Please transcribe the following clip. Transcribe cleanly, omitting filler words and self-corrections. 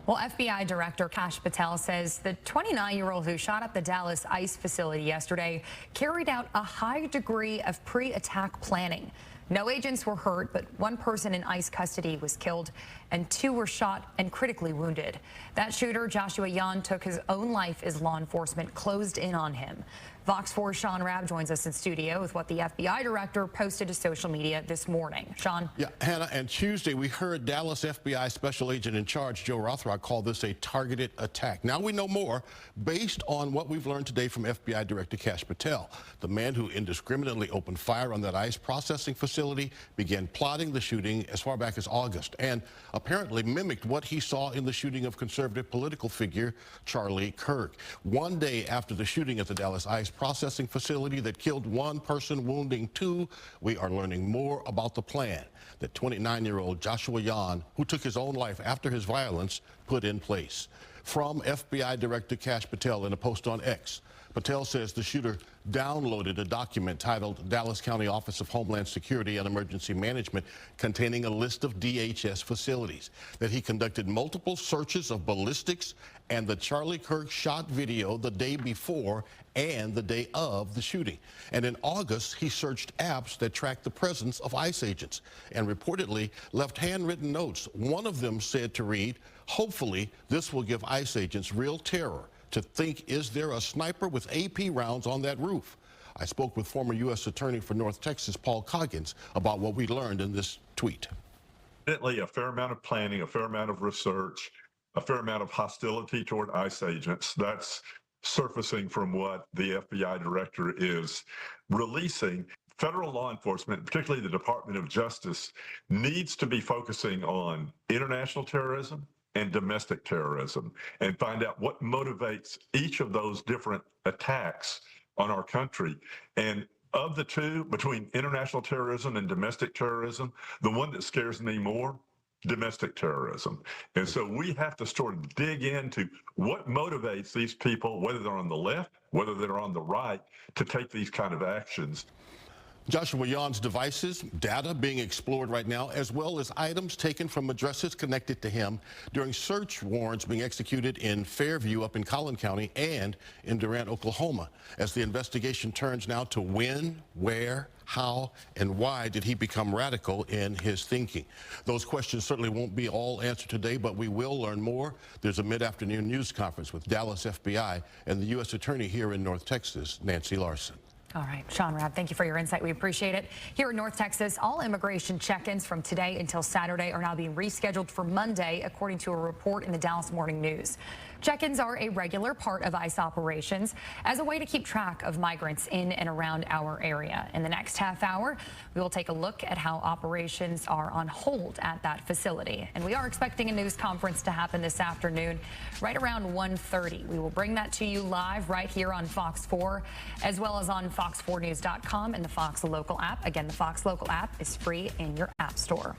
Well, FBI Director Kash Patel says the 29-year-old who shot up the Dallas ICE facility yesterday carried out a high degree of pre-attack planning. No agents were hurt, but one person in ICE custody was killed and two were shot and critically wounded. That shooter, Joshua Yan, took his own life as law enforcement closed in on him. Fox 4's Sean Rabb joins us in studio with what the FBI director posted to social media this morning. Sean? Yeah, Hannah, and Tuesday we heard Dallas FBI Special Agent in Charge Joe Rothrock call this a targeted attack. Now we know more based on what we've learned today from FBI Director Kash Patel. The man who indiscriminately opened fire on that ICE processing facility began plotting the shooting as far back as August and apparently mimicked what he saw in the shooting of conservative political figure Charlie Kirk. One day after the shooting at the Dallas ICE processing facility that killed one person, wounding two, we are learning more about the plan that 29-year-old Joshua Yan, who took his own life after his violence, put in place. From FBI Director Kash Patel in a post on X, Patel says the shooter downloaded a document titled Dallas County Office of Homeland Security and Emergency Management containing a list of DHS facilities, that he conducted multiple searches of ballistics and the Charlie Kirk shot video the day before and the day of the shooting. And in August, he searched apps that tracked the presence of ICE agents and reportedly left handwritten notes. One of them said to read, "Hopefully this will give ICE agents real terror to think, is there a sniper with AP rounds on that roof?" I spoke with former U.S. Attorney for North Texas, Paul Coggins, about what we learned in this tweet. A fair amount of planning, a fair amount of research, a fair amount of hostility toward ICE agents. That's surfacing from what the FBI director is releasing. Federal law enforcement, particularly the Department of Justice, needs to be focusing on international terrorism and domestic terrorism and find out what motivates each of those different attacks on our country. And of the two, between international terrorism and domestic terrorism, the one that scares me more, domestic terrorism. And so we have to sort of dig into what motivates these people, whether they're on the left, whether they're on the right, to take these kind of actions. Joshua Yan's devices, data being explored right now, as well as items taken from addresses connected to him during search warrants being executed in Fairview up in Collin County and in Durant, Oklahoma, as the investigation turns now to when, where, how, and why did he become radical in his thinking. Those questions certainly won't be all answered today, but we will learn more. There's a mid-afternoon news conference with Dallas FBI and the U.S. Attorney here in North Texas, Nancy Larson. All right, Sean Rabb, thank you for your insight. We appreciate it. Here in North Texas, all immigration check-ins from today until Saturday are now being rescheduled for Monday, according to a report in the Dallas Morning News. Check-ins are a regular part of ICE operations as a way to keep track of migrants in and around our area. In the next half hour, we will take a look at how operations are on hold at that facility. And we are expecting a news conference to happen this afternoon, right around 1:30. We will bring that to you live right here on Fox 4, as well as on fox4news.com and the Fox Local app. Again, the Fox Local app is free in your app store.